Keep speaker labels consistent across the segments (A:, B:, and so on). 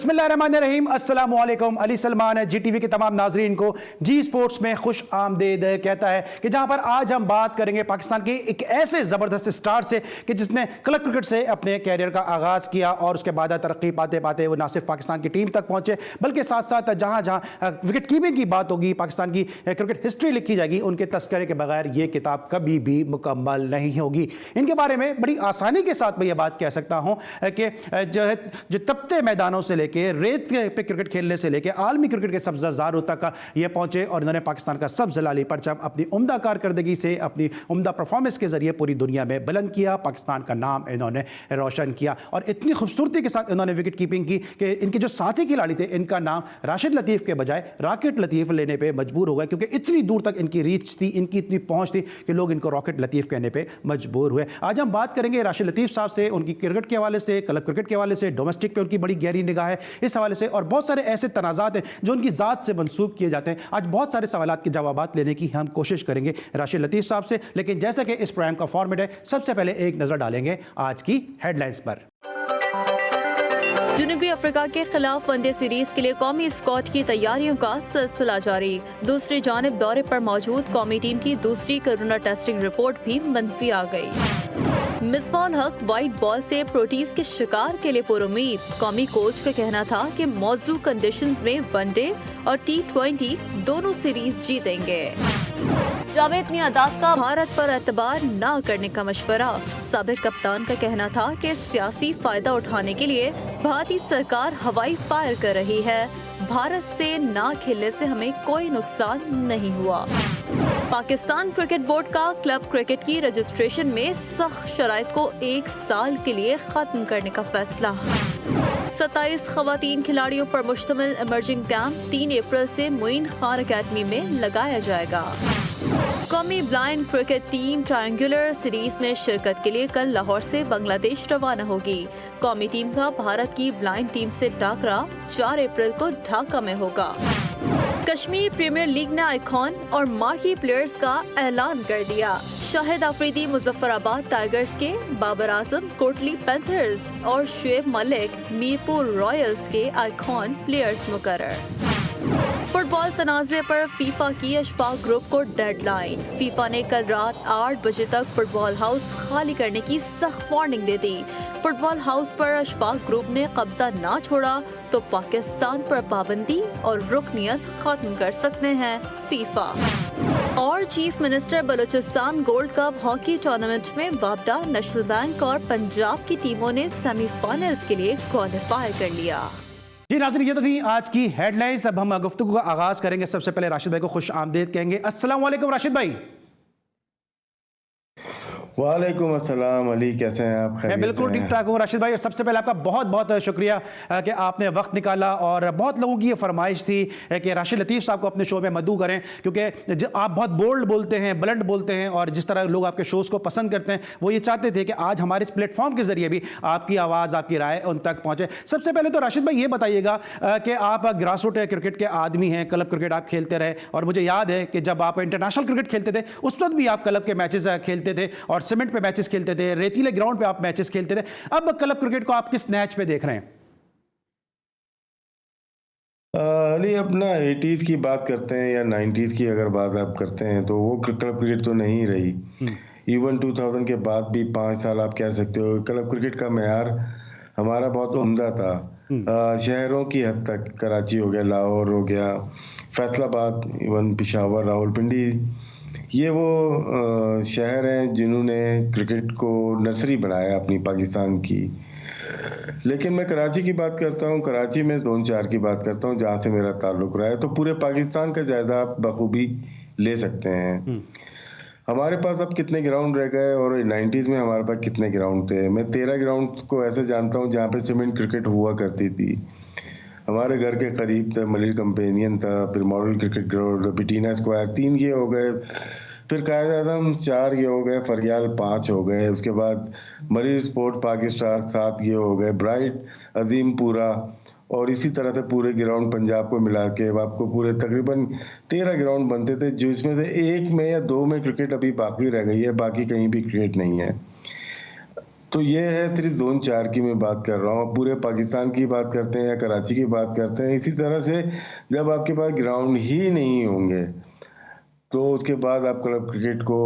A: बिस्मिल्लाहिर्रहमानिर्रहीम, अस्सलामु अलैकुम। अली सलमान जी टीवी के तमाम नाजरीन को जी स्पोर्ट्स में खुश आमदीद कहता है कि जहां पर आज हम बात करेंगे पाकिस्तान के एक ऐसे ज़बरदस्त स्टार से कि जिसने क्लब क्रिकेट से अपने कैरियर का आगाज़ किया और उसके बाद तरक्की पाते पाते वो ना सिर्फ पाकिस्तान की टीम तक पहुंचे बल्कि साथ साथ जहां जहां विकेट कीपिंग की बात होगी, पाकिस्तान की क्रिकेट हिस्ट्री लिखी जाएगी, उनके तस्करे के बगैर ये किताब कभी भी मुकम्मल नहीं होगी। इनके बारे में बड़ी आसानी के साथ मैं ये बात कह सकता हूं कि जो तपते मैदानों से लेके रेत पे क्रिकेट खेलने से लेके आलमी क्रिकेट के सब्ज़ारों तक ये पहुंचे और इन्होंने पाकिस्तान का सब्ज़ लाली परचम अपनी उम्दा कारकर्दगी से, अपनी उम्दा परफॉर्मेंस के जरिए पूरी दुनिया में बुलंद किया। पाकिस्तान का नाम इन्होंने रोशन किया और इतनी खूबसूरती के साथ इन्होंने विकेट कीपिंग की कि इनके जो साथी खिलाड़ी थे इनका नाम राशिद लतीफ़ के बजाय रॉकेट लतीफ़ लेने पे मजबूर हो गए, क्योंकि इतनी दूर तक इनकी रीच थी, इनकी इतनी पहुंच थी कि लोग इनको रॉकेट लतीफ़ कहने पे मजबूर हुए। आज हम बात करेंगे राशिद लतीफ़ साहब से, उनकी क्रिकेट के हवाले से, क्लब क्रिकेट के हवाले से, डोमेस्टिक पे उनकी बड़ी गहरी निगाह है इस हवाले से, और बहुत सारे ऐसे तनाज़ात हैं जो उनकी ज़ात से मंसूब किए जाते हैं। आज बहुत सारे सवालात के जवाबात लेने की हम कोशिश करेंगे राशिद लतीफ़ साहब से, लेकिन जैसा कि इस प्रोग्राम का फॉर्मेट है, सबसे पहले एक नज़र डालेंगे आज की हेडलाइंस पर।
B: जनूबी अफ्रीका के खिलाफ वनडे सीरीज के लिए कौमी स्क्वाड की तैयारियों का सिलसिला जारी। दूसरी जानिब दौरे पर मौजूद कौमी टीम की दूसरी कोरोना टेस्टिंग रिपोर्ट भी मंफी आ गई। मिसबाह हक वाइट बॉल से प्रोटीज के शिकार के लिए पुरुमीद। कौमी कोच का कहना था कि मौजूद कंडीशंस में वनडे और T20 दोनों सीरीज जीतेंगे। जावेद मियांदाद का भारत पर एतबार न करने का मशवरा। साबिक कप्तान का कहना था कि सियासी फायदा उठाने के लिए भारतीय सरकार हवाई फायर कर रही है। भारत से ना खेलने से हमें कोई नुकसान नहीं हुआ। पाकिस्तान क्रिकेट बोर्ड का क्लब क्रिकेट की रजिस्ट्रेशन में सख्त शराइत को 1 साल के लिए खत्म करने का फैसला। 27 खवातीन खिलाड़ियों पर मुश्तमिल इमर्जिंग कैंप 3 अप्रैल से मोइन खान अकेडमी में लगाया जाएगा। कौमी blind cricket team triangular series में शिरकत के लिए कल लाहौर से बांग्लादेश रवाना होगी। कौमी टीम का भारत की ब्लाइंड टीम से टाकरा 4 अप्रैल को ढाका में होगा। कश्मीर प्रीमियर लीग ने आइकॉन और मार्की प्लेयर्स का ऐलान कर दिया। शाहिद अफरीदी मुजफ्फराबाद टाइगर्स के, बाबर आजम कोटली पैंथर्स और शुएब मलिक मीरपुर रॉयल्स के आइकॉन प्लेयर्स मुकर्रर। फुटबॉल तनाज़े पर फीफा की अशफाक ग्रुप को डेडलाइन। फीफा ने कल रात 8 बजे तक फुटबॉल हाउस खाली करने की सख्त वार्निंग दे दी। फुटबॉल हाउस पर अशफाक ग्रुप ने कब्जा ना छोड़ा तो पाकिस्तान पर पाबंदी और रुकनियत खत्म कर सकते हैं फीफा। और chief minister Balochistan gold cup hockey tournament में वापडा, नेशनल बैंक और पंजाब की टीमों ने सेमीफाइनल्स के लिए क्वालिफाई कर लिया।
A: जी नाज़रीन, ये तो थी आज की हेडलाइंस। अब हम गुफ्तगू का आगाज करेंगे। सबसे पहले राशिद भाई को खुश आमदीद कहेंगे। अस्सलाम वालेकुम राशिद भाई।
C: वालेकुम अस्सलाम अली, कैसे हैं आप?
A: मैं बिल्कुल ठीक ठाक हूँ राशिद भाई, और सबसे पहले आपका बहुत बहुत शुक्रिया कि आपने वक्त निकाला। और बहुत लोगों की ये फरमाइश थी कि राशिद लतीफ़ साहब को अपने शो में मदऊ करें, क्योंकि आप बहुत बोल्ड बोलते हैं, बुलंद बोलते हैं, और जिस तरह लोग आपके शोज़ को पसंद करते हैं, वो ये चाहते थे कि आज हमारे इस प्लेटफॉर्म के ज़रिए भी आपकी आवाज़, आपकी राय उन तक पहुँचे। सबसे पहले तो राशिद भाई ये बताइएगा कि आप ग्रास रूट क्रिकेट के आदमी हैं, क्लब क्रिकेट आप खेलते रहे, और मुझे याद है कि जब आप इंटरनेशनल क्रिकेट खेलते थे उस वक्त भी आप क्लब के मैचेस खेलते थे और सीमेंट पे मैचेस खेलते थे, रेतीले ग्राउंड पे आप मैचेस खेलते थे। अब क्लब क्रिकेट को आप किस नैच पे देख रहे हैं?
C: अली, अपना 80s की बात करते हैं या 90s की अगर बात आप करते हैं तो वो क्लब क्रिकेट तो नहीं रही। इवन 2000 के बाद भी 5 साल आप कह सकते हो क्लब क्रिकेट का मेयार हमारा बहुत उम्दा था। शहरों की हद तक, कराची हो गया, लाहौर हो गया, फैसलाबाद, इवन पिशावर, रावलपिंडी, ये वो शहर हैं जिन्होंने क्रिकेट को नर्सरी बनाया अपनी पाकिस्तान की। लेकिन मैं कराची की बात करता हूँ, कराची में ज़ोन 4 की बात करता हूँ जहाँ से मेरा ताल्लुक रहा है, तो पूरे पाकिस्तान का जायजा आप बखूबी ले सकते हैं। हमारे पास अब कितने ग्राउंड रह गए और 90s में हमारे पास कितने ग्राउंड थे? मैं 13 ग्राउंड को ऐसे जानता हूँ जहाँ पे सीमेंट क्रिकेट हुआ करती थी। हमारे घर के करीब था मलिर कंपेनियन था, फिर मॉडल क्रिकेट ग्राउंड, बिटीना स्क्वायर, 3 ये हो गए, फिर कायद आजम 4 ये हो गए, फरियाल 5 हो गए, उसके बाद मरीज स्पोर्ट पाकिस्तान 7 ये हो गए, ब्राइट अजीम पूरा, और इसी तरह से पूरे ग्राउंड पंजाब को मिला के आपको पूरे तकरीबन 13 ग्राउंड बनते थे, जो इसमें से 1 में या 2 में क्रिकेट अभी बाकी रह गई है, बाकी कहीं भी क्रिकेट नहीं है। तो ये है सिर्फ जोन 4 की मैं बात कर रहा हूँ। पूरे पाकिस्तान की बात करते हैं या कराची की बात करते हैं, इसी तरह से जब आपके पास ग्राउंड ही नहीं होंगे तो उसके बाद आप क्लब क्रिकेट को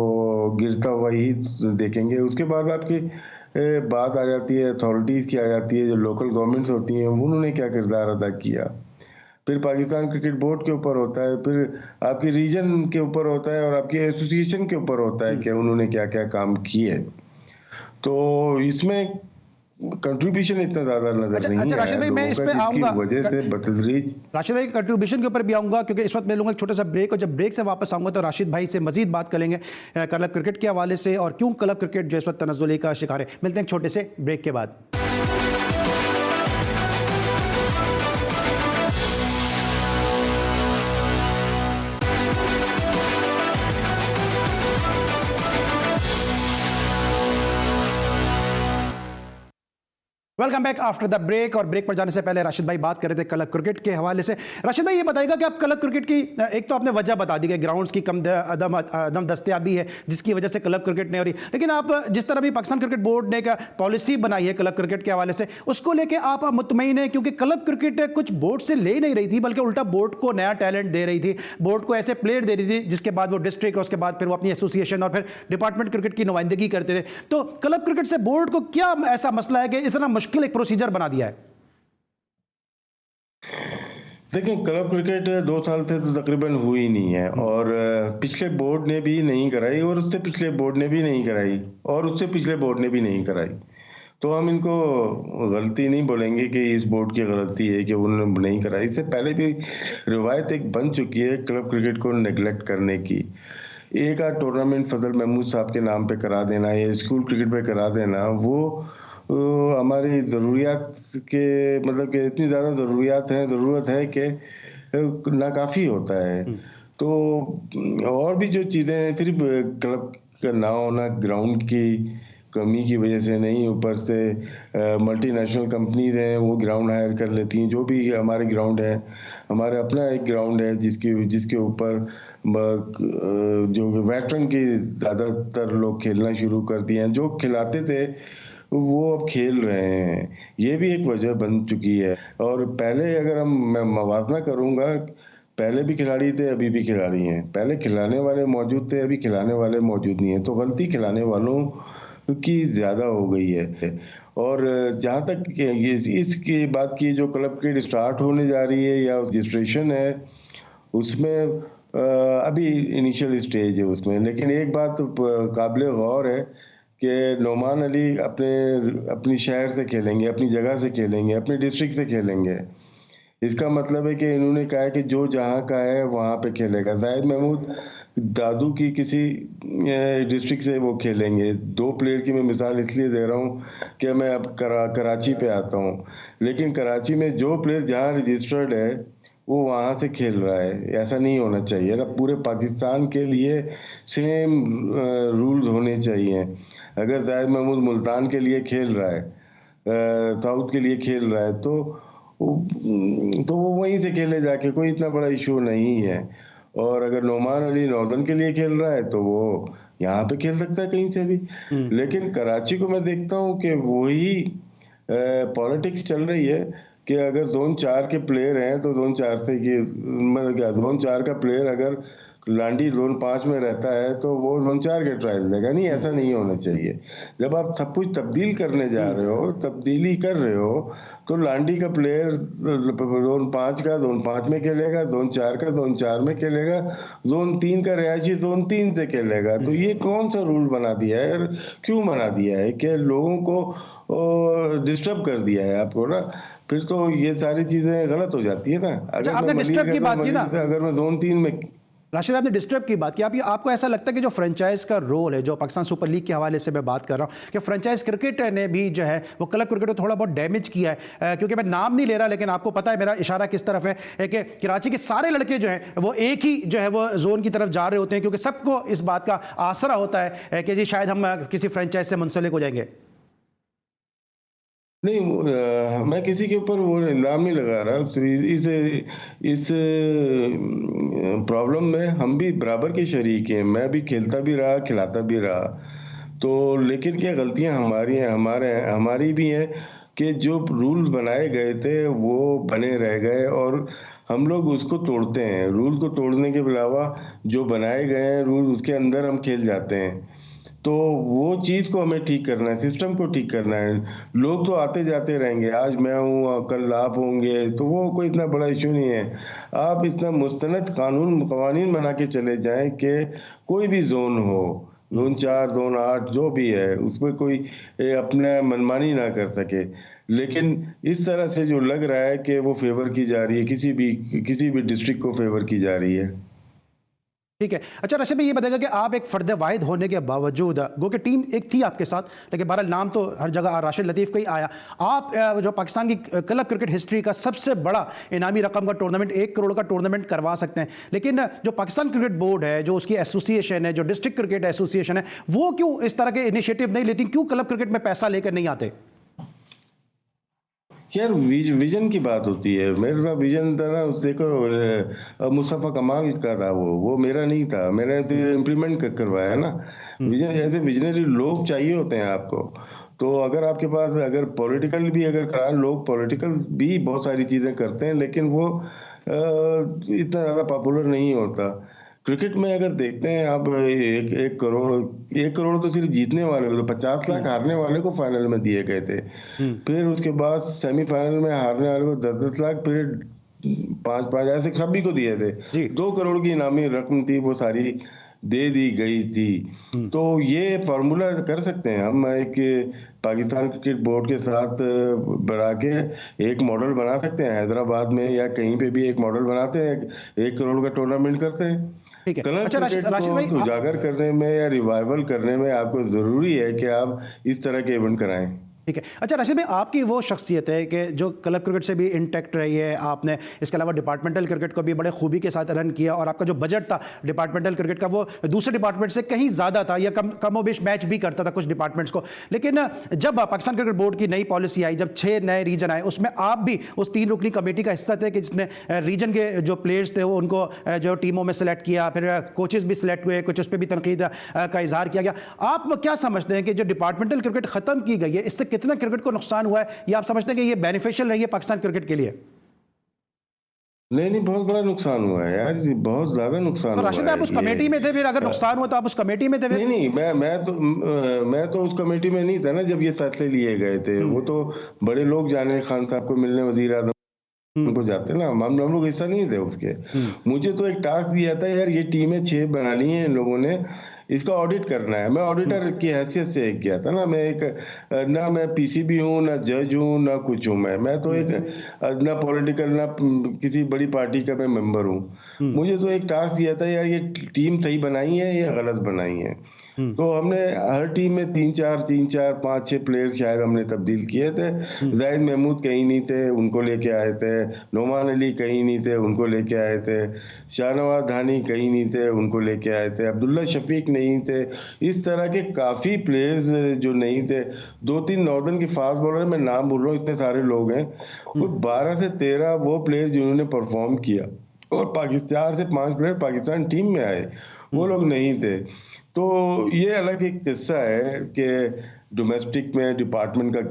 C: गिरता हुआ ही देखेंगे। उसके बाद आपकी बात आ जाती है अथॉरिटीज़ की, आ जाती है जो लोकल गवर्नमेंट्स होती हैं, उन्होंने क्या किरदार अदा किया। फिर पाकिस्तान क्रिकेट बोर्ड के ऊपर होता है, फिर आपकी रीजन के ऊपर होता है और आपकी एसोसिएशन के ऊपर होता है कि उन्होंने क्या क्या काम किए। तो इसमें कंट्रीब्यूशन इतना ज्यादा नजर नहीं
A: अच्छा
C: आया
A: राशिद भाई, मैं
C: लोगों
A: इस
C: का,
A: पे
C: जिसकी
A: आऊंगा
C: वजह से बतदरीज।
A: राशिद भाई कंट्रीब्यूशन के ऊपर भी आऊंगा, क्योंकि इस वक्त मैं लूंगा एक छोटा सा ब्रेक, और जब ब्रेक से वापस आऊंगा तो राशिद भाई से मजीद बात करेंगे क्लब क्रिकेट के हवाले से और क्यों क्लब क्रिकेट जो इस वक्त तनज़्ज़ुली का शिकार है। मिलते हैं एक छोटे से ब्रेक के बाद। Welcome back after the break. और ब्रेक पर जाने से पहले राशिद भाई बात कर रहे थे क्लब क्रिकेट के हवाले से। राशिद भाई ये बताएगा कि आप क्लब क्रिकेट की, एक तो आपने वजह बता दी कि ग्राउंड्स की कम अदम दस्तयाबी है जिसकी वजह से क्लब क्रिकेट नहीं हो रही, लेकिन आप जिस तरह भी पाकिस्तान क्रिकेट बोर्ड ने एक पॉलिसी बनाई है क्लब क्रिकेट के हवाले से, उसको लेके आप मुतमईन है? क्योंकि क्लब क्रिकेट कुछ बोर्ड से ले नहीं रही थी, बल्कि उल्टा बोर्ड को नया टैलेंट दे रही थी, बोर्ड को ऐसे प्लेयर दे रही थी जिसके बाद वो डिस्ट्रिक्ट और उसके बाद फिर वो अपनी एसोसिएशन और फिर डिपार्टमेंट क्रिकेट की नुमाइंदगी करते थे। तो क्लब क्रिकेट से बोर्ड को क्या ऐसा मसला है कि इतना मुश्किल एक प्रोसीजर बना दिया है?
C: देखिए, क्लब क्रिकेट 2 साल से तो तकरीबन हुई नहीं है, और पिछले बोर्ड ने भी नहीं कराई, और उससे पिछले बोर्ड ने भी नहीं कराई, और उससे पिछले बोर्ड ने भी नहीं कराई। तो हम इनको गलती नहीं बोलेंगे कि इस बोर्ड की गलती है कि उन्होंने नहीं कराई। इससे पहले भी रिवायत एक बन चुकी है क्लब क्रिकेट को नेगलेक्ट करने की। एक आध टूर्नामेंट फजल महमूद साहब के नाम पे करा देना या स्कूल क्रिकेट पे करा देना, वो हमारी ज़रूरियात के, मतलब कि इतनी ज़्यादा ज़रूरत है कि नाकाफ़ी होता है। तो और भी जो चीज़ें हैं, सिर्फ क्लब का ना होना ग्राउंड की कमी की वजह से नहीं, ऊपर से मल्टीनेशनल कंपनीज हैं, वो ग्राउंड हायर कर लेती हैं। जो भी हमारे ग्राउंड है, हमारे अपना एक ग्राउंड है जिसके ऊपर जो वेटरन की ज़्यादातर लोग खेलना शुरू कर दिए हैं। जो खिलाते थे वो अब खेल रहे हैं, ये भी एक वजह बन चुकी है। और पहले अगर मैं मवाजना करूंगा, पहले भी खिलाड़ी थे, अभी भी खिलाड़ी हैं। पहले खिलाने वाले मौजूद थे, अभी खिलाने वाले मौजूद नहीं है। तो गलती खिलाने वालों की ज्यादा हो गई है। और जहाँ तक इसकी बात की, जो क्लब क्रिकेट स्टार्ट होने जा रही है या रजिस्ट्रेशन है, उसमें अभी इनिशियल स्टेज है उसमें। लेकिन एक बात काबिल गौर है कि नोमान अली अपनी शहर से खेलेंगे, अपनी जगह से खेलेंगे, अपने डिस्ट्रिक्ट से खेलेंगे। इसका मतलब है कि इन्होंने कहा है कि जो जहाँ का है वहाँ पे खेलेगा। जाहिद महमूद दादू की किसी डिस्ट्रिक्ट से वो खेलेंगे। 2 प्लेयर की मैं मिसाल इसलिए दे रहा हूँ कि मैं अब कराची पे आता हूँ, लेकिन कराची में जो प्लेयर जहाँ रजिस्टर्ड है वो वहाँ से खेल रहा है। ऐसा नहीं होना चाहिए ना, पूरे पाकिस्तान के लिए सेम रूल्स होने चाहिए। अगर जाहिद महमूद मुल्तान के लिए खेल रहा है, साउथ के लिए खेल रहा है, तो वो वहीं से खेले जाके, कोई इतना बड़ा इशू नहीं है। और अगर नोमान अली नॉर्दर्न के लिए खेल रहा है तो वो यहाँ पे खेल सकता है कहीं से भी। लेकिन कराची को मैं देखता हूँ कि वही पॉलिटिक्स चल रही है कि अगर जोन 4 के प्लेयर हैं तो जोन 4 से कि मतलब क्या, जोन 4 का प्लेयर अगर लांडी जोन 5 में रहता है तो वो जोन 4 के ट्रायल देगा। नहीं, ऐसा नहीं होना चाहिए। जब आप सब कुछ तब्दील करने जा रहे हो, तब्दीली कर रहे हो, तो लांडी का प्लेयर जोन 5 का जोन 5 में खेलेगा, जोन 4 का जोन 4 में खेलेगा, जोन 3 का रिहायशी जोन 3 से खेलेगा। तो ये कौन सा रूल बना दिया है और क्यों बना दिया है कि लोगों को डिस्टर्ब कर दिया है आपको ना। फिर तो ये सारी चीजें गलत हो जाती है ना।
A: अच्छा, आपने डिस्टर्ब की बात की ना,
C: अगर मैं जोन 3 में,
A: राशिद आपने डिस्टर्ब की बात की, आपको ऐसा लगता है कि जो फ्रेंचाइज का रोल है, जो पाकिस्तान सुपर लीग के हवाले से मैं बात कर रहा हूं, कि फ्रेंचाइज क्रिकेट ने भी जो है वो क्लब क्रिकेट को थोड़ा बहुत डैमेज किया है? क्योंकि मैं नाम नहीं ले रहा, लेकिन आपको पता है मेरा इशारा किस तरफ है कि कराची के सारे लड़के जो हैं वो एक ही जो है वो जोन की तरफ जा रहे होते हैं, क्योंकि सबको इस बात का आसरा होता है कि जी शायद हम किसी फ्रेंचाइज से मुंसलिक हो जाएंगे।
C: नहीं, मैं किसी के ऊपर वो इल्जाम नहीं लगा रहा। इस प्रॉब्लम में हम भी बराबर के शरीक हैं। मैं भी खेलता भी रहा, खिलाता भी रहा। तो लेकिन क्या गलतियां हमारी हैं, हमारी भी हैं कि जो रूल बनाए गए थे वो बने रह गए और हम लोग उसको तोड़ते हैं। रूल को तोड़ने के अलावा जो बनाए गए हैं रूल उसके अंदर हम खेल जाते हैं। तो वो चीज को हमें ठीक करना है, सिस्टम को ठीक करना है। लोग तो आते जाते रहेंगे, आज मैं हूँ कल आप होंगे, तो वो कोई इतना बड़ा इशू नहीं है। आप इतना मुस्तनद कवानीन बना के चले जाएं कि कोई भी जोन हो, जोन 4 जोन 8 जो भी है उसमें कोई अपना मनमानी ना कर सके। लेकिन इस तरह से जो लग रहा है कि वो फेवर की जा रही है, किसी भी डिस्ट्रिक्ट को फेवर की जा रही है।
A: ठीक है। अच्छा रशीद भाई, ये बताएगा कि आप एक फर्द वाहिद होने के बावजूद, गो कि टीम एक थी आपके साथ, लेकिन बहरहाल नाम तो हर जगह राशिद लतीफ़ का ही आया। आप जो पाकिस्तान की क्लब क्रिकेट हिस्ट्री का सबसे बड़ा इनामी रकम का टूर्नामेंट 1 करोड़ का टूर्नामेंट करवा सकते हैं, लेकिन जो पाकिस्तान क्रिकेट बोर्ड है, जो उसकी एसोसिएशन है, जो डिस्ट्रिक्ट क्रिकेट एसोसिएशन है, वो क्यों इस तरह के इनिशिएटिव नहीं लेती? क्यों क्लब क्रिकेट में पैसा लेकर नहीं आते?
C: यार विजन की बात होती है। मेरे साथ विजन था ना, देखो मुस्तफा कमाल का था, वो मेरा नहीं था। मैंने तो इम्प्लीमेंट करवाया ना। विजन ऐसे विजनरी लोग चाहिए होते हैं आपको। तो अगर आपके पास अगर पॉलिटिकल भी अगर करा, लोग पॉलिटिकल भी बहुत सारी चीजें करते हैं लेकिन वो इतना ज्यादा पॉपुलर नहीं होता। क्रिकेट में अगर देखते हैं आप, 1 करोड़ तो सिर्फ जीतने वाले को, तो 50 लाख हारने वाले को फाइनल में दिए गए थे। फिर उसके बाद सेमीफाइनल में हारने वाले को 10-10 लाख, फिर 5-5 ऐसे सभी को दिए थे।
A: जी।
C: 2 करोड़ की इनामी रकम थी, वो सारी दे दी गई थी। तो ये फॉर्मूला कर सकते हैं हम, एक पाकिस्तान क्रिकेट बोर्ड के साथ बढ़ा के एक मॉडल बना सकते हैं। हैदराबाद में या कहीं पे भी एक मॉडल बनाते हैं, 1 करोड़ का टूर्नामेंट करते हैं।
A: ठीक है।
C: क्लब
A: अच्छा
C: क्रिकेट
A: राशिद भाई,
C: को उजागर करने में या रिवाइवल करने में आपको जरूरी है कि आप इस तरह के इवेंट कराएं।
A: ठीक है। अच्छा राशिद भाई, आपकी वो शख्सियत है कि जो क्लब क्रिकेट से भी इंटैक्ट रही है, आपने इसके अलावा डिपार्टमेंटल क्रिकेट को भी बड़े खूबी के साथ रन किया, और आपका जो बजट था डिपार्टमेंटल क्रिकेट का वो दूसरे डिपार्टमेंट से कहीं ज़्यादा था, या कमोबेश मैच भी करता था कुछ डिपार्टमेंट्स को। लेकिन जब पाकिस्तान क्रिकेट बोर्ड की नई पॉलिसी आई, जब 6 नए रीजन आए, उसमें आप भी उस 3 रुकनी कमेटी का हिस्सा थे कि जिसने रीजन के जो प्लेयर्स थे वो उनको जो टीमों में सेलेक्ट किया, फिर कोचेस भी सिलेक्ट हुए, कुछ उस पर भी तनकीद का इजहार किया गया। आप क्या समझते हैं कि जो डिपार्टमेंटल क्रिकेट खत्म की गई है, इससे कितना क्रिकेट को नुकसान हुआ है, या आप समझते हैं कि ये बेनिफिशियल रही है पाकिस्तान क्रिकेट के लिए?
C: नहीं, बहुत बड़ा नुकसान हुआ है यार जी, बहुत ज्यादा नुकसान
A: तो
C: हुआ
A: राशिद
C: है
A: आप उस
C: ये।
A: कमेटी में थे, फिर अगर नुकसान हुआ तो आप उस कमेटी में थे फिर?
C: नहीं, मैं तो उस कमेटी में नहीं था ना जब ये फैसले लिए गए थे। वो तो बड़े लोग जाने, खान साहब को मिलने, वजीर आजम को जाते ना, हम लोग हिस्सा नहीं थे उसके। मुझे तो एक टास्क दिया था, यार ये टीमें 6 बना ली हैं इन लोगों ने, इसका ऑडिट करना है। मैं ऑडिटर की हैसियत से एक गया था ना, मैं एक ना मैं पीसीबी हूँ, ना जज हूँ, ना कुछ हूँ। मैं तो एक ना पॉलिटिकल, ना किसी बड़ी पार्टी का मैं मेंबर हूँ। मुझे तो एक टास्क दिया था, यार ये टीम सही बनाई है या गलत बनाई है। तो हमने हर टीम में 3-4 5-6 प्लेयर शायद हमने तब्दील किए थे। जाहिद महमूद कहीं नहीं थे, उनको लेके आए थे। नोमान अली कहीं नहीं थे, उनको लेके आए थे। शाहनवाज धानी कहीं नहीं थे, उनको लेके आए थे। अब्दुल्ला शफीक नहीं थे। इस तरह के काफी प्लेयर्स जो नहीं थे। 2-3 नॉर्दर्न के फास्ट बॉलर, मैं नाम बोल रहा हूँ, इतने सारे लोग हैं। वो 12 से 13 वो प्लेयर जिन्होंने परफॉर्म किया, और 4 से 5 प्लेयर पाकिस्तान टीम में आए, वो लोग नहीं थे। तो ये अलग एक किस्सा है कि डोमेस्टिक में डिपार्टमेंट का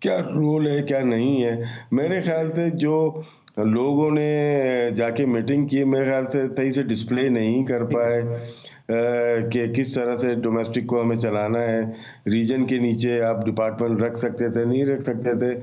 C: क्या रोल है, क्या नहीं है। मेरे ख्याल से जो लोगों ने जाके मीटिंग की, मेरे ख्याल से सही से डिस्प्ले नहीं कर पाए कि किस तरह से डोमेस्टिक को हमें चलाना है। रीजन के नीचे आप डिपार्टमेंट रख सकते थे, नहीं रख सकते थे।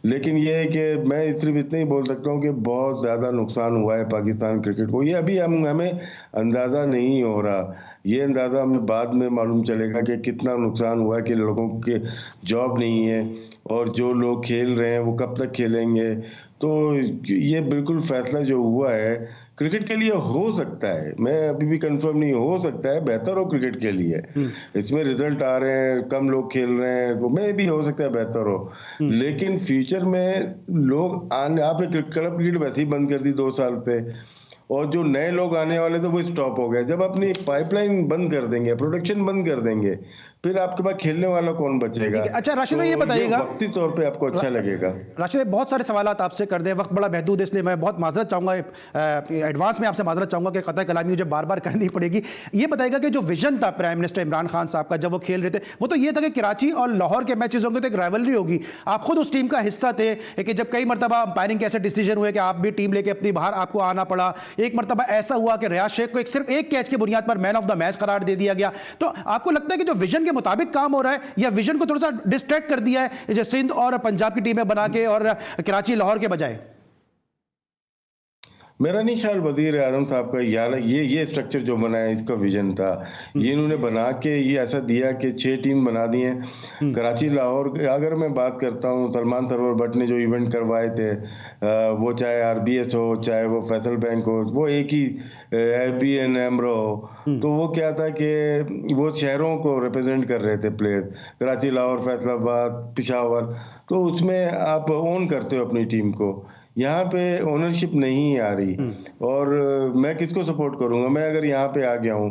C: लेकिन ये है कि मैं सिर्फ इतना ही बोल सकता हूँ कि बहुत ज़्यादा नुकसान हुआ है पाकिस्तान क्रिकेट को। ये अभी हमें अंदाज़ा नहीं हो रहा। ये अंदाज़ा हमें बाद में मालूम चलेगा कि कितना नुकसान हुआ है, कि लोगों के जॉब नहीं है, और जो लोग खेल रहे हैं वो कब तक खेलेंगे। तो ये बिल्कुल फैसला जो हुआ है क्रिकेट के लिए, हो सकता है, मैं अभी भी कंफर्म नहीं, हो सकता है बेहतर हो क्रिकेट के लिए। इसमें रिजल्ट आ रहे हैं, कम लोग खेल रहे हैं, तो मैं भी हो सकता है बेहतर हो। लेकिन फ्यूचर में लोग आने, आपने क्लब क्रिकेट वैसे ही बंद कर दी 2 साल से, और जो नए लोग आने वाले थे वो स्टॉप हो गए। जब अपनी पाइपलाइन बंद कर देंगे, प्रोडक्शन बंद कर देंगे, फिर आपके पास खेलने वाला कौन बचेगा?
A: ठीक है। अच्छा राशिद भाई ये बताइएगा,
C: वक्ती तौर पे आपको अच्छा लगेगा।
A: राशिद भाई बहुत सारे सवाल आपसे कर दें, वक्त बड़ा महदूद है, इसलिए मैं बहुत माजरत चाहूंगा, एडवांस में आपसे माजरत चाहूंगा कि कतई कलामी मुझे बार बार करनी पड़ेगी। ये बताइएगा कि जो विजन था प्राइम मिनिस्टर इमरान खान साहब का जब वो खेल रहे थे, वो तो ये था कि कराची और लाहौर के मैचेस होंगे तो एक राइवलरी होगी। आप खुद उस टीम का हिस्सा थे कि जब कई मरतबा अंपायरिंग के ऐसे डिसीजन हुए कि आप भी टीम लेके अपनी बाहर आपको आना पड़ा। एक मरतबा ऐसा हुआ कि रियाज शेख को सिर्फ एक कैच की बुनियाद पर मैन ऑफ द मैच करार दे दिया गया। तो आपको लगता है कि जो विजन के मुताबिक काम हो रहा है या विजन को थोड़ा सा डिस्ट्रैक्ट कर दिया है जो सिंध और पंजाब की टीमें बना के और कराची लाहौर के बजाय?
C: मेरा नहीं ख्याल वजीर आजम साहब का यार ये स्ट्रक्चर जो बना है इसका विजन था। ये इन्होंने बना के ये ऐसा दिया कि 6 टीम बना दी हैं। कराची लाहौर अगर मैं बात करता हूँ, सलमान सरवर भट्ट ने जो इवेंट करवाए थे, वो चाहे आरबीएस हो चाहे वो फैसल बैंक हो, वो एक ही एपीएन एमरो हो, तो वो क्या था कि वो शहरों को रिप्रेजेंट कर रहे थे प्लेयर, कराची लाहौर फैसलाबाद पिशावर, तो उसमें आप ओन करते हो अपनी टीम को। यहाँ पे ओनरशिप नहीं आ रही और मैं किसको सपोर्ट करूंगा? मैं अगर यहाँ पे आ गया हूँ,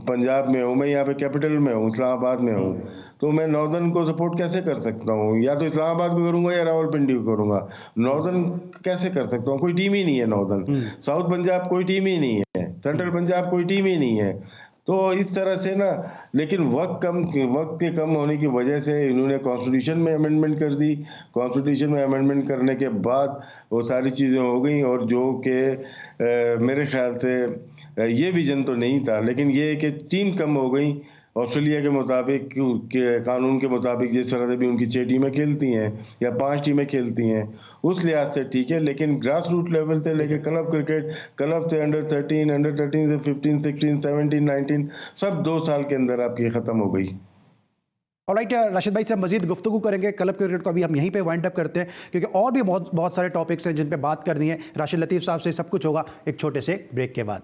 C: पंजाब में हूँ, मैं यहाँ पे कैपिटल में हूँ, इस्लामाबाद में हूँ, तो मैं नॉर्दर्न को सपोर्ट कैसे कर सकता हूँ? या तो इस्लामाबाद को करूंगा या रावलपिंडी को करूंगा। नॉर्दर्न कैसे कर सकता हूँ? कोई टीम ही नहीं है नॉर्दर्न। साउथ पंजाब कोई टीम ही नहीं है, सेंट्रल पंजाब कोई टीम ही नहीं है। तो इस तरह से ना, लेकिन वक्त के कम होने की वजह से इन्होंने कॉन्स्टिट्यूशन में अमेंडमेंट कर दी। कॉन्स्टिट्यूशन में अमेंडमेंट करने के बाद वो सारी चीज़ें हो गई, और जो कि मेरे ख्याल से ये विजन तो नहीं था, लेकिन ये कि टीम कम हो गई। ऑस्ट्रेलिया के मुताबिक के कानून के मुताबिक जिस तरह से भी उनकी 6 टीमें खेलती हैं या 5 टीमें खेलती हैं, उस लिहाज से ठीक है, लेकिन ग्रास रूट लेवल से लेके क्लब क्रिकेट, क्लब से अंडर 13 से 15, 16, 17, 19 सब 2 साल के अंदर आपकी ख़त्म हो गई।
A: ऑलराइट राशिद भाई से हम मजीद गुफ्तगू करेंगे। क्लब क्रिकेट को अभी हम यहीं पे वाइंड अप करते हैं, क्योंकि और भी बहुत सारे टॉपिक्स हैं जिन पे बात करनी है। राशिद लतीफ़ साहब से सब कुछ होगा एक छोटे से ब्रेक के बाद।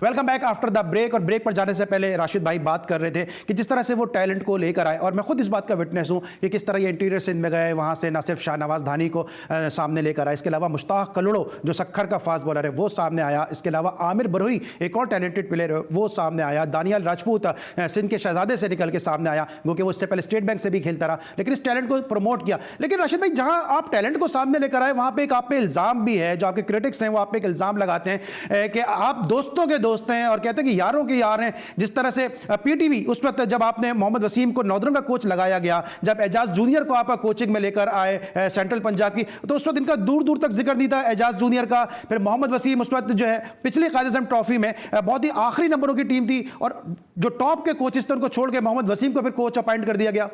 A: Welcome back after the break. और ब्रेक पर जाने से पहले राशिद भाई बात कर रहे थे कि जिस तरह से वो टैलेंट को लेकर आए, और मैं खुद इस बात का विटनेस हूं कि किस तरह ये इंटीरियर सिंध में गए, वहां से ना सिर्फ शाहनवाज धानी को सामने लेकर आए, इसके अलावा मुश्ताक कलोड़ो जो सक्खर का फास्ट बॉलर है वो सामने आया, इसके अलावा आमिर बरोही एक और टैलेंटेड प्लेयर है वो सामने आया, दानियाल राजपूत सिंध के शहजादे से निकल के सामने आया, क्योंकि वो इससे पहले स्टेट बैंक से भी खेलता रहा, लेकिन इस टैलेंट को प्रमोट किया। लेकिन राशिद भाई जहां आप टैलेंट को सामने लेकर आए, वहां पर एक आप पे इल्ज़ाम भी है, जो आपके क्रिटिक्स हैं वो आप पे एक इल्ज़ाम लगाते हैं कि आप दोस्तों के दोस्त हैं और कहते हैं यारों के यार हैं। जिस तरह से पीटीवी उस वक्त जब आपने मोहम्मद वसीम को नॉर्दर्न का कोच लगाया गया, जब एजाज जूनियर को आप कोचिंग में लेकर आए सेंट्रल पंजाब की, तो उस वक्त इनका दूर दूर तक जिक्र नहीं था एजाज जूनियर का। फिर मोहम्मद वसीम उस वक्त जो है पिछले कायद आज़म ट्रॉफी में बहुत ही आखिरी नंबरों की टीम थी, और जो टॉप के कोचेस थे उनको छोड़ के मोहम्मद वसीम को फिर कोच अपॉइंट कर दिया गया।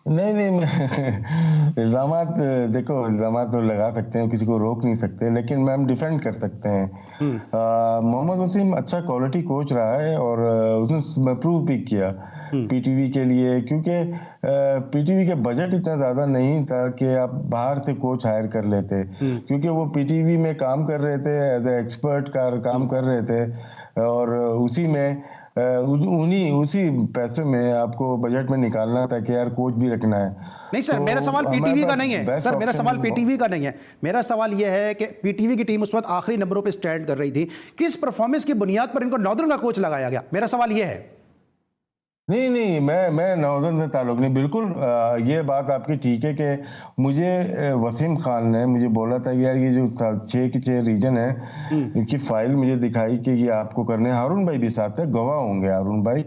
C: नहीं इल्जामात, देखो इल्जामात तो लगा सकते हैं, किसी को रोक नहीं सकते, लेकिन मैम डिफेंड कर सकते हैं। मोहम्मद वसीम अच्छा क्वालिटी कोच रहा है और उसने प्रूव भी किया पीटीवी के लिए, क्योंकि पीटीवी के बजट इतना ज्यादा नहीं था कि आप बाहर से कोच हायर कर लेते, क्योंकि वो पीटीवी में काम कर रहे थे, एज ए एक्सपर्ट का काम कर रहे थे, और उसी में उसी पैसे में आपको बजट में निकालना था कि यार कोच भी रखना है।
A: नहीं सर, मेरा सवाल पीटीवी का नहीं है सर, मेरा सवाल पीटीवी का नहीं है। मेरा सवाल यह है कि पीटीवी की टीम उस वक्त आखिरी नंबरों पे स्टैंड कर रही थी, किस परफॉर्मेंस की बुनियाद पर इनको नॉर्दर्न का कोच लगाया गया? मेरा सवाल यह है।
C: नहीं, मैं नॉर्दर्न से ताल्लुक नहीं, बिल्कुल ये बात आपकी ठीक है कि मुझे वसीम खान ने मुझे बोला था कि यार ये जो 6 के 6 रीजन है, इनकी फाइल मुझे दिखाई कि ये आपको करने। हारून भाई भी साथ है, गवाह होंगे हारून भाई,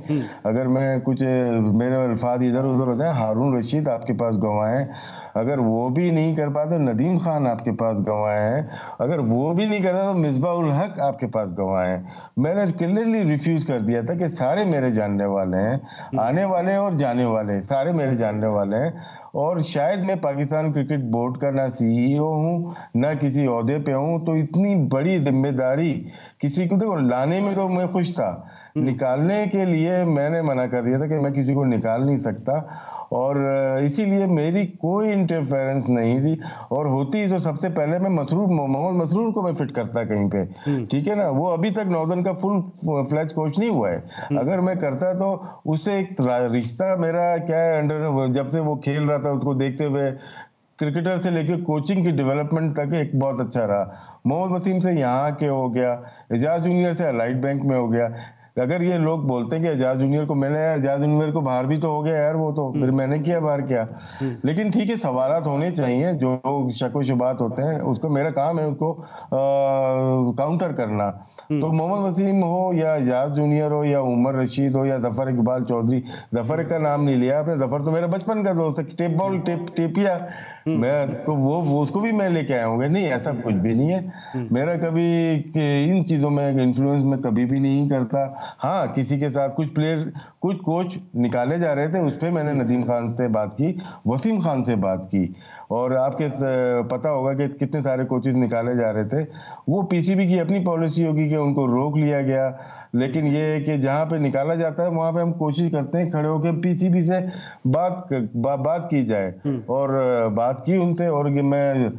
C: अगर मैं कुछ मेरे अल्फाज इधर उधर हो जाए, हारून रशीद आपके पास गवाह है, अगर वो भी नहीं कर पाते नदीम खान आपके पास गवाह है, अगर वो भी नहीं कर रहा तो मिसबाउल हक आपके पास गवाह है। मैंने क्लियरली रिफ्यूज कर दिया था कि सारे मेरे जानने वाले हैं, आने वाले और जाने वाले सारे मेरे जानने वाले हैं, और शायद मैं पाकिस्तान क्रिकेट बोर्ड का ना सीईओ हूँ ना किसी ओहदे पे हूँ, तो इतनी बड़ी जिम्मेदारी किसी को, देखो लाने में तो मैं खुश था, निकालने के लिए मैंने मना कर दिया था कि मैं किसी को निकाल नहीं सकता। और इसीलिए मेरी कोई इंटरफेरेंस नहीं थी, और होती तो सबसे पहले मैं मोहम्मद मसरूर को मैं फिट करता कहीं पे, ठीक है ना। वो अभी तक नॉर्दर्न का फुल फ्लैज कोच नहीं हुआ है। अगर मैं करता तो उससे एक रिश्ता मेरा क्या है, अंडर जब से वो खेल रहा था उसको देखते हुए, क्रिकेटर से लेकर कोचिंग की डेवलपमेंट तक एक बहुत अच्छा रहा। मोहम्मद वसीम से यहाँ के हो गया, एजाज जूनियर से अलाइड बैंक में हो गया। अगर ये लोग बोलते हैं कि एजाज जूनियर को मैंने, एजाज जूनियर को बाहर भी तो हो गया यार, वो तो फिर मैंने किया बाहर क्या। लेकिन ठीक है, सवालात होने चाहिए, जो शक व शुबात होते हैं उसको मेरा काम है उसको काउंटर करना। तो मोहम्मद वसीम हो या एजाज जूनियर हो या उमर रशीद हो या जफर इकबाल चौधरी, जफर का नाम नहीं लिया आपने, जफर तो मेरा बचपन का दोस्त है, टेपिया, मैं तो वो उसको भी मैं लेके आया हूँ। नहीं, ऐसा कुछ भी नहीं है मेरा, कभी इन चीजों में इन्फ्लुएंस में कभी भी नहीं करता। हाँ, किसी के साथ कुछ प्लेयर, कुछ कोच निकाले जा रहे थे, उस पर मैंने नदीम खान से बात की, वसीम खान से बात की, और आपके पता होगा कि कितने सारे कोचेस निकाले जा रहे थे। वो पीसीबी की अपनी पॉलिसी होगी कि उनको रोक लिया गया, लेकिन ये है कि जहाँ पे निकाला जाता है वहां पे हम कोशिश करते हैं खड़े होकर पीसीबी से बात की जाए, और बात की उनसे। और मैं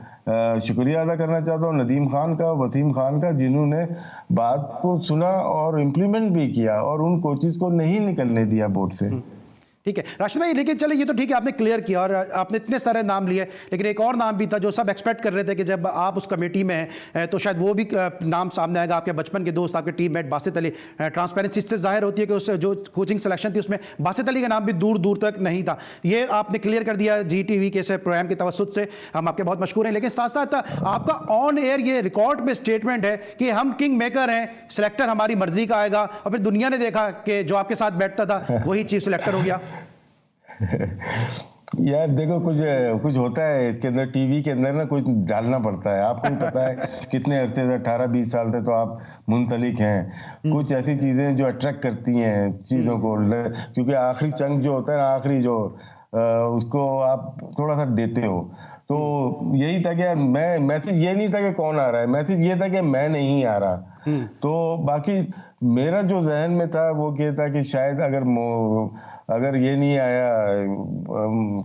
C: शुक्रिया अदा करना चाहता हूँ नदीम खान का, वसीम खान का, जिन्होंने बात को सुना और इम्प्लीमेंट भी किया और उन कोचेस को नहीं निकलने दिया बोर्ड से।
A: ठीक है राशिद भाई, लेकिन चले ये तो ठीक है, आपने क्लियर किया और आपने इतने सारे नाम लिए, लेकिन एक और नाम भी था जो सब एक्सपेक्ट कर रहे थे कि जब आप उस कमेटी में हैं तो शायद वो भी नाम सामने आएगा, आपके बचपन के दोस्त, आपके टीममेट बासित अली। ट्रांसपेरेंसी इससे जाहिर होती है कि उस जो कोचिंग सिलेक्शन थी उसमें बासित अली का नाम भी दूर दूर तक नहीं था। ये आपने क्लियर कर दिया जी टीवी के प्रोग्राम के तवसुत से, हम आपके बहुत मशहूर हैं। लेकिन साथ साथ आपका ऑन एयर ये रिकॉर्ड पे स्टेटमेंट है कि हम किंग मेकर हैं, सिलेक्टर हमारी मर्जी का आएगा, और फिर दुनिया ने देखा कि जो आपके साथ बैठता था वही चीफ सिलेक्टर हो गया।
C: यार देखो, कुछ होता है इसके अंदर, टीवी के अंदर ना कुछ डालना पड़ता है। आपको भी पता है कितने अरसे से, 18-20 साल से तो आप मुंतलिक हैं। कुछ ऐसी चीजें जो अट्रैक्ट करती हैं चीजों को, क्योंकि आखिरी चंक जो होता है ना, आखिरी जो उसको आप थोड़ा सा देते हो। तो यही था कि यार, मैं मैसेज ये नहीं था कि कौन आ रहा है, मैसेज ये था कि मैं नहीं आ रहा। तो बाकी मेरा जो जहन में था वो ये था कि शायद अगर ये नहीं आया,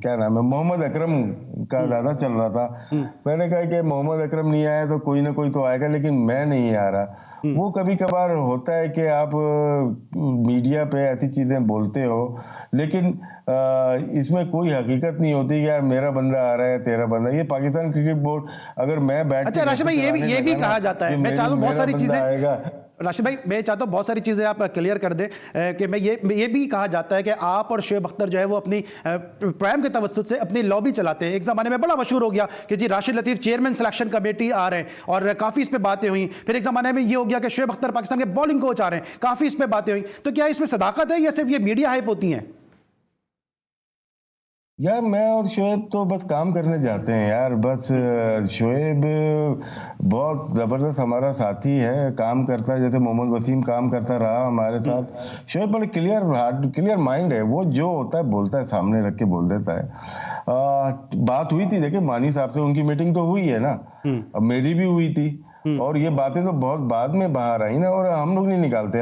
C: क्या नाम है, मोहम्मद अकरम का ज्यादा चल रहा था। मैंने कहा कि मोहम्मद अकरम नहीं आया तो कोई ना कोई तो आएगा, लेकिन मैं नहीं आ रहा। वो कभी कभार होता है कि आप मीडिया पे ऐसी चीजें बोलते हो, लेकिन इसमें कोई हकीकत नहीं होती कि यार मेरा बंदा आ रहा है, तेरा बंदा। ये पाकिस्तान क्रिकेट बोर्ड, अगर मैं बैठ,
A: अच्छा राशिद भाई, ये भी कहा जाता है, मैं चाहता हूँ बहुत सारी चीजें
C: आएगा।
A: राशिद भाई, मैं चाहता हूँ बहुत सारी चीज़ें आप क्लियर कर दें कि मैं ये भी कहा जाता है कि आप और शोएब अख्तर जो है वो अपनी प्राइम के तवज्जुह से अपनी लॉबी चलाते हैं। एक ज़माने में बड़ा मशहूर हो गया कि जी राशिद लतीफ़ चेयरमैन सिलेक्शन कमेटी आ रहे हैं, और काफ़ी इस पर बातें हुई। फिर एक ज़माने में ये हो गया कि शोएब अख्तर पाकिस्तान के बॉलिंग कोच आ रहे हैं, काफ़ी इस पर बातें हुई। तो क्या इसमें सदाकत है या सिर्फ ये मीडिया हाइप होती हैं?
C: यार मैं और शोएब तो बस काम करने जाते हैं यार, बस शोएब बहुत ज़बरदस्त हमारा साथी है, काम करता है जैसे मोहम्मद वसीम काम करता रहा हमारे साथ। शोएब बड़े क्लियर माइंड है, वो जो होता है बोलता है, सामने रख के बोल देता है। बात हुई थी, देखिए मानी साहब से उनकी मीटिंग तो हुई है ना, अब मेरी भी हुई थी, और ये बातें तो बहुत बाद में बाहर आई ना, और हम लोग नहीं निकालते।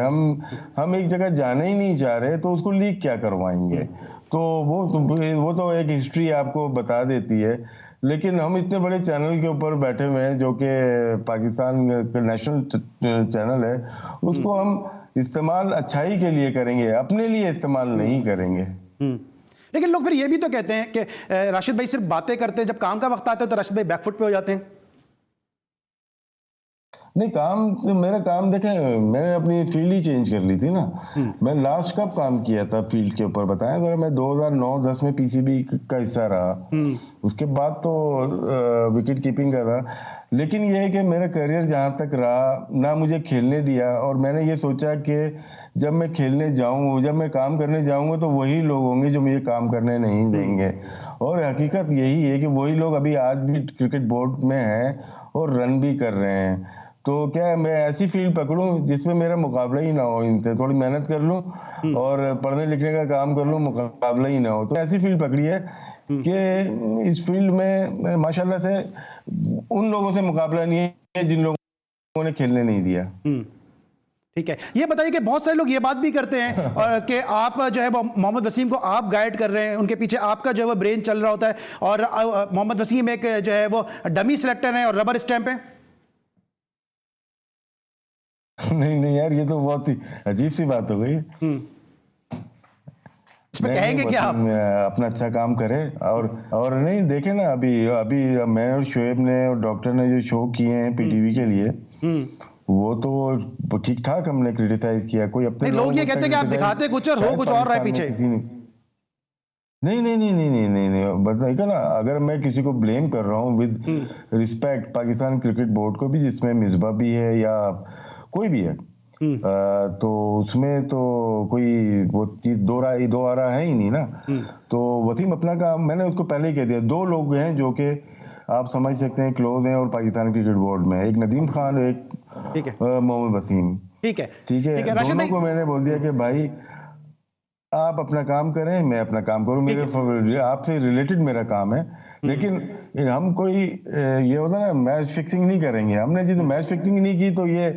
C: हम एक जगह जाने ही नहीं चाह रहे तो उसको लीक क्या करवाएंगे। तो वो तो एक हिस्ट्री आपको बता देती है। लेकिन हम इतने बड़े चैनल के ऊपर बैठे हुए हैं जो कि पाकिस्तान का नेशनल चैनल है, उसको हम इस्तेमाल अच्छाई के लिए करेंगे, अपने लिए इस्तेमाल नहीं करेंगे।
A: लेकिन लोग फिर ये भी तो कहते हैं कि राशिद भाई सिर्फ बातें करते हैं, जब काम का वक्त आता है तो राशिद भाई बैकफुट पे हो जाते हैं।
C: नहीं, मेरा काम देखें, मैंने अपनी फील्ड ही चेंज कर ली थी ना। मैं लास्ट कब काम किया था फील्ड के ऊपर बताएं जरा। मैं 2009-10 में पीसीबी का हिस्सा रहा, उसके बाद तो विकेट कीपिंग का था। लेकिन यह है कि मेरा करियर जहां तक रहा ना मुझे खेलने दिया, और मैंने ये सोचा कि जब मैं खेलने जाऊं, जब मैं काम करने जाऊंगा तो वही लोग होंगे जो मुझे काम करने नहीं देंगे। और हकीकत यही है कि वही लोग अभी आज भी क्रिकेट बोर्ड में हैं और रन भी कर रहे हैं। तो क्या है, मैं ऐसी फील्ड पकड़ूं जिसमें मेरा मुकाबला ही ना हो इनसे, थोड़ी मेहनत कर लूं और पढ़ने लिखने का काम कर लूं, मुकाबला ही ना हो। तो ऐसी फील्ड पकड़ी है कि इस फील्ड में माशाल्लाह से उन लोगों से मुकाबला नहीं है जिन लोगों ने खेलने नहीं दिया।
A: ठीक है, ये बताइए कि बहुत सारे लोग ये बात भी करते हैं और कि आप जो है वो मोहम्मद वसीम को आप गाइड कर रहे हैं, उनके पीछे आपका जो है वो ब्रेन चल रहा होता है और मोहम्मद वसीम एक जो है वो डमी सिलेक्टर है और रबर स्टैंप है।
C: नहीं नहीं यार, ये तो बहुत ही अजीब सी बात हो गई।
A: इसमें कहेंगे क्या आप?
C: अपना अच्छा काम करे और नहीं देखे ना, अभी अभी मैं और शोएब ने और डॉक्टर ने जो शो किए हैं पीटीवी के लिए, वो तो ठीक ठाक हमने क्रिटिसाइज किया। कोई अपने
A: लोग ये कहते हैं कि आप दिखाते कुछ और हो कुछ और रहा है पीछे।
C: नहीं नहीं नहीं नहीं नहीं नहीं नहीं बताइए ना, अगर मैं किसी को ब्लेम कर रहा हूँ with respect Pakistan cricket board को भी, जिसमें मिसबा भी है या कोई भी है, तो उसमें तो कोई वो चीज दो आ रहा है ही नहीं ना। तो वसीम अपना काम, मैंने उसको पहले ही कह दिया, दो लोग हैं जो कि आप समझ सकते हैं क्लोज हैं और पाकिस्तान क्रिकेट बोर्ड में, एक नदीम खान, एक मोहम्मद वसीम।
A: ठीक है
C: ठीक है, दोनों को मैंने बोल दिया कि भाई आप अपना काम करें, मैं अपना काम करूं, मेरे आपसे रिलेटेड मेरा काम है, लेकिन हम कोई ये होता है ना मैच फिक्सिंग नहीं करेंगे। हमने जिस मैच फिक्सिंग नहीं की तो ये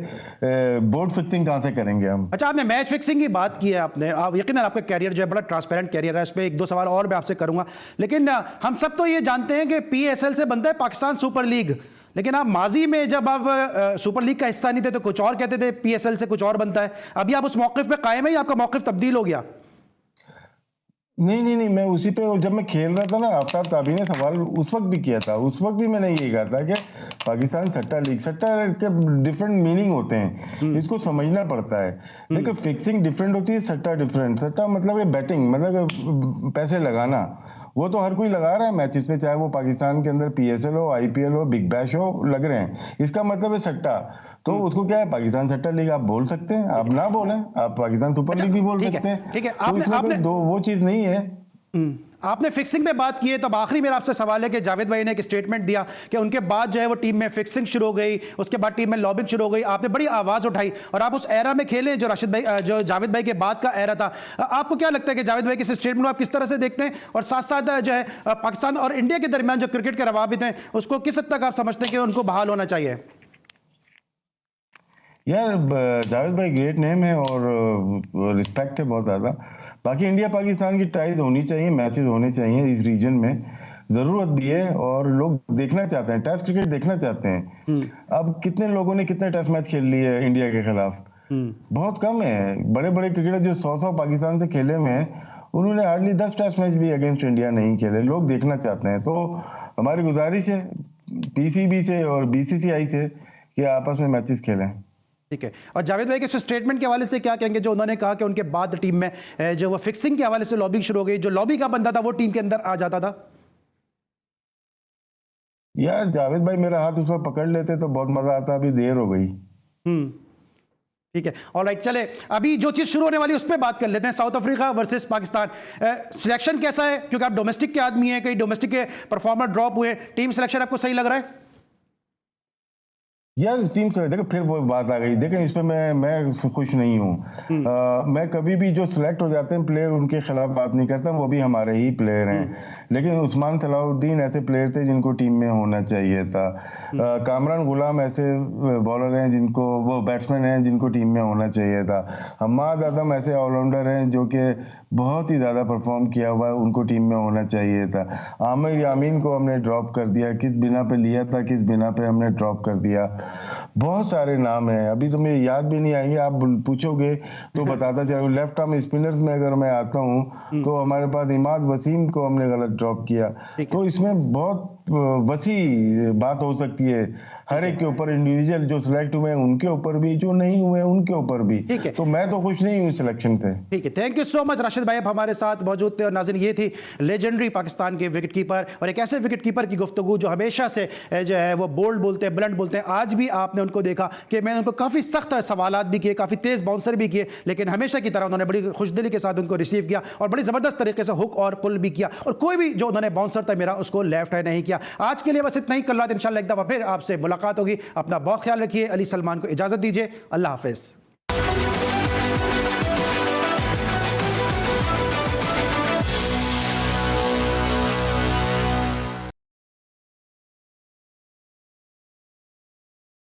C: बोर्ड फिक्सिंग कहां से करेंगे हम।
A: अच्छा, आपने मैच फिक्सिंग की बात की है, आपने आप यकीनन आपका कैरियर जो है बड़ा ट्रांसपेरेंट कैरियर है, इस पर एक दो सवाल और मैं आपसे करूंगा, लेकिन हम सब तो ये जानते हैं कि PSL से बनता है पाकिस्तान सुपर लीग, लेकिन आप माजी में जब आप सुपर लीग का हिस्सा नहीं थे तो कुछ और कहते थे, PSL से कुछ और बनता है, अभी आप उस मौक़िफ़ पे कायम है या आपका मौक़िफ़ तब्दील हो गया?
C: नहीं नहीं नहीं, मैं उसी पे, जब मैं खेल रहा था ना, आफ्ताब ताबी ने सवाल उस वक्त भी किया था, उस वक्त भी मैंने ये कहा था कि पाकिस्तान सट्टा लीग, सट्टा के डिफरेंट मीनिंग होते हैं, इसको समझना पड़ता है। देखो फिक्सिंग डिफरेंट होती है, सट्टा डिफरेंट। सट्टा मतलब ये बैटिंग, मतलब पैसे लगाना, वो तो हर कोई लगा रहा है मैचेस पे, चाहे वो पाकिस्तान के अंदर PSL हो, IPL हो, बिग बैश हो, लग रहे हैं, इसका मतलब है सट्टा। तो उसको क्या है, पाकिस्तान सट्टा लीग आप बोल सकते हैं, आप ना बोलें, आप पाकिस्तान सुपर लीग भी बोल सकते हैं।
A: ठीक है,
C: तो इसमें कोई दो वो चीज नहीं है।
A: आपने फिक्सिंग पे बात की है, तब आखिरी मेरा आपसे सवाल है कि जावेद भाई ने एक स्टेटमेंट दिया कि उनके बाद जो है वो टीम में फिक्सिंग शुरू हो गई, उसके बाद टीम में लॉबिंग शुरू हो गई, आपने बड़ी आवाज उठाई और आप उस एरा में खेले जो राशिद भाई, जो जावेद भाई के बाद का एरा था। आपको क्या लगता है कि जावेद भाई के स्टेटमेंट को आप किस तरह से देखते हैं, और साथ साथ जो है पाकिस्तान और इंडिया के दरमियान जो क्रिकेट के रवाबित हैं उसको किस हद तक आप समझते हैं कि उनको बहाल होना चाहिए?
C: यार जावेद भाई ग्रेट नेम है और रिस्पेक्ट है बहुत ज्यादा। बाकी इंडिया पाकिस्तान की टाइज होनी चाहिए, मैचेस होने चाहिए इस रीजन में, जरूरत भी है और लोग देखना चाहते हैं, टेस्ट क्रिकेट देखना चाहते हैं। अब कितने लोगों ने कितने टेस्ट मैच खेल लिए इंडिया के खिलाफ? बहुत कम है। बड़े बड़े क्रिकेटर जो 100 पाकिस्तान से खेले हुए हैं, उन्होंने हार्डली 10 टेस्ट मैच भी अगेंस्ट इंडिया नहीं खेले। लोग देखना चाहते हैं, तो हमारी गुजारिश है PCB से और BCCI से कि आपस में मैचेस खेलें।
A: ठीक है, और जावेद भाई के स्टेटमेंट के हवाले से क्या कहेंगे, जो उन्होंने कहा कि उनके बाद टीम में जो वो फिक्सिंग के हवाले से लॉबिंग शुरू हो गई, जो लॉबी का बंदा था वो टीम के अंदर आ जाता था?
C: यार जावेद भाई मेरा हाथ उस वक्त पकड़ लेते तो बहुत मजा आता, अभी देर हो गई।
A: ठीक है, ऑलराइट, चले अभी जो चीज शुरू होने वाली उस पर बात कर लेते हैं। South Africa versus Pakistan, selection कैसा है, क्योंकि आप डोमेस्टिक के आदमी हैं, कई डोमेस्टिक के परफॉर्मर ड्रॉप हुए, टीम सिलेक्शन आपको सही लग रहा है?
C: यार टीम से देखो फिर वो बात आ गई, देखें इसमें मैं खुश नहीं हूँ। मैं कभी भी जो सिलेक्ट हो जाते हैं प्लेयर, उनके खिलाफ बात नहीं करता, वो भी हमारे ही प्लेयर हैं। लेकिन उस्मान सलाहुद्दीन ऐसे प्लेयर थे जिनको टीम में होना चाहिए था। कामरान गुलाम ऐसे बॉलर हैं जिनको, वो बैट्समैन हैं जिनको टीम में होना चाहिए था। हम्माद आदम ऐसे ऑलराउंडर हैं जो कि बहुत ही ज्यादा परफॉर्म किया हुआ है, उनको टीम में होना चाहिए था। आमिर यामीन को हमने ड्रॉप कर दिया, किस बिना पे लिया था, किस बिना पे हमने ड्रॉप कर दिया। बहुत सारे नाम हैं, अभी तो मुझे याद भी नहीं आएंगे, आप पूछोगे तो बताता चलूं। लेफ्ट आर्म स्पिनर्स में अगर मैं आता हूं तो हमारे पास इमाद वसीम को हमने गलत ड्रॉप किया। तो इसमें बहुत वसी बात हो सकती है, हर एक के ऊपर, इंडिविजुअल जो सिलेक्ट हुए हैं उनके ऊपर भी, जो नहीं हुए हैं उनके ऊपर भी। तो मैं तो खुश नहीं हूँ सिलेक्शन से।
A: ठीक है, thank you so much Rashid भाई, आप हमारे साथ मौजूद थे। और नाज़रीन, ये थी लेजेंडरी पाकिस्तान के विकेट कीपर, और एक ऐसे विकेट कीपर की गुफ्तगू जो हमेशा से जो है वो बोल्ड बोलते हैं, ब्लंट बोलते हैं। आज भी आपने उनको देखा कि मैंने उनको काफ़ी सख्त सवालात भी किए, काफ़ी तेज़ बाउंसर भी किए, लेकिन हमेशा की तरह उन्होंने बड़ी खुशदिली के साथ उनको रिसीव किया और बड़ी ज़बरदस्त तरीके से हुक और पुल भी किया, और कोई भी जो उन्होंने बाउंसर था मेरा उसको लेफ्ट हैंड नहीं किया। आज के लिए बस इतना ही, कल रात इंशाल्लाह एक दफ़ा फिर आपसे मुलाकात होगी। अपना बहुत ख्याल रखिए। अली सलमान को इजाज़त दीजिए, अल्लाह हाफ़िज़।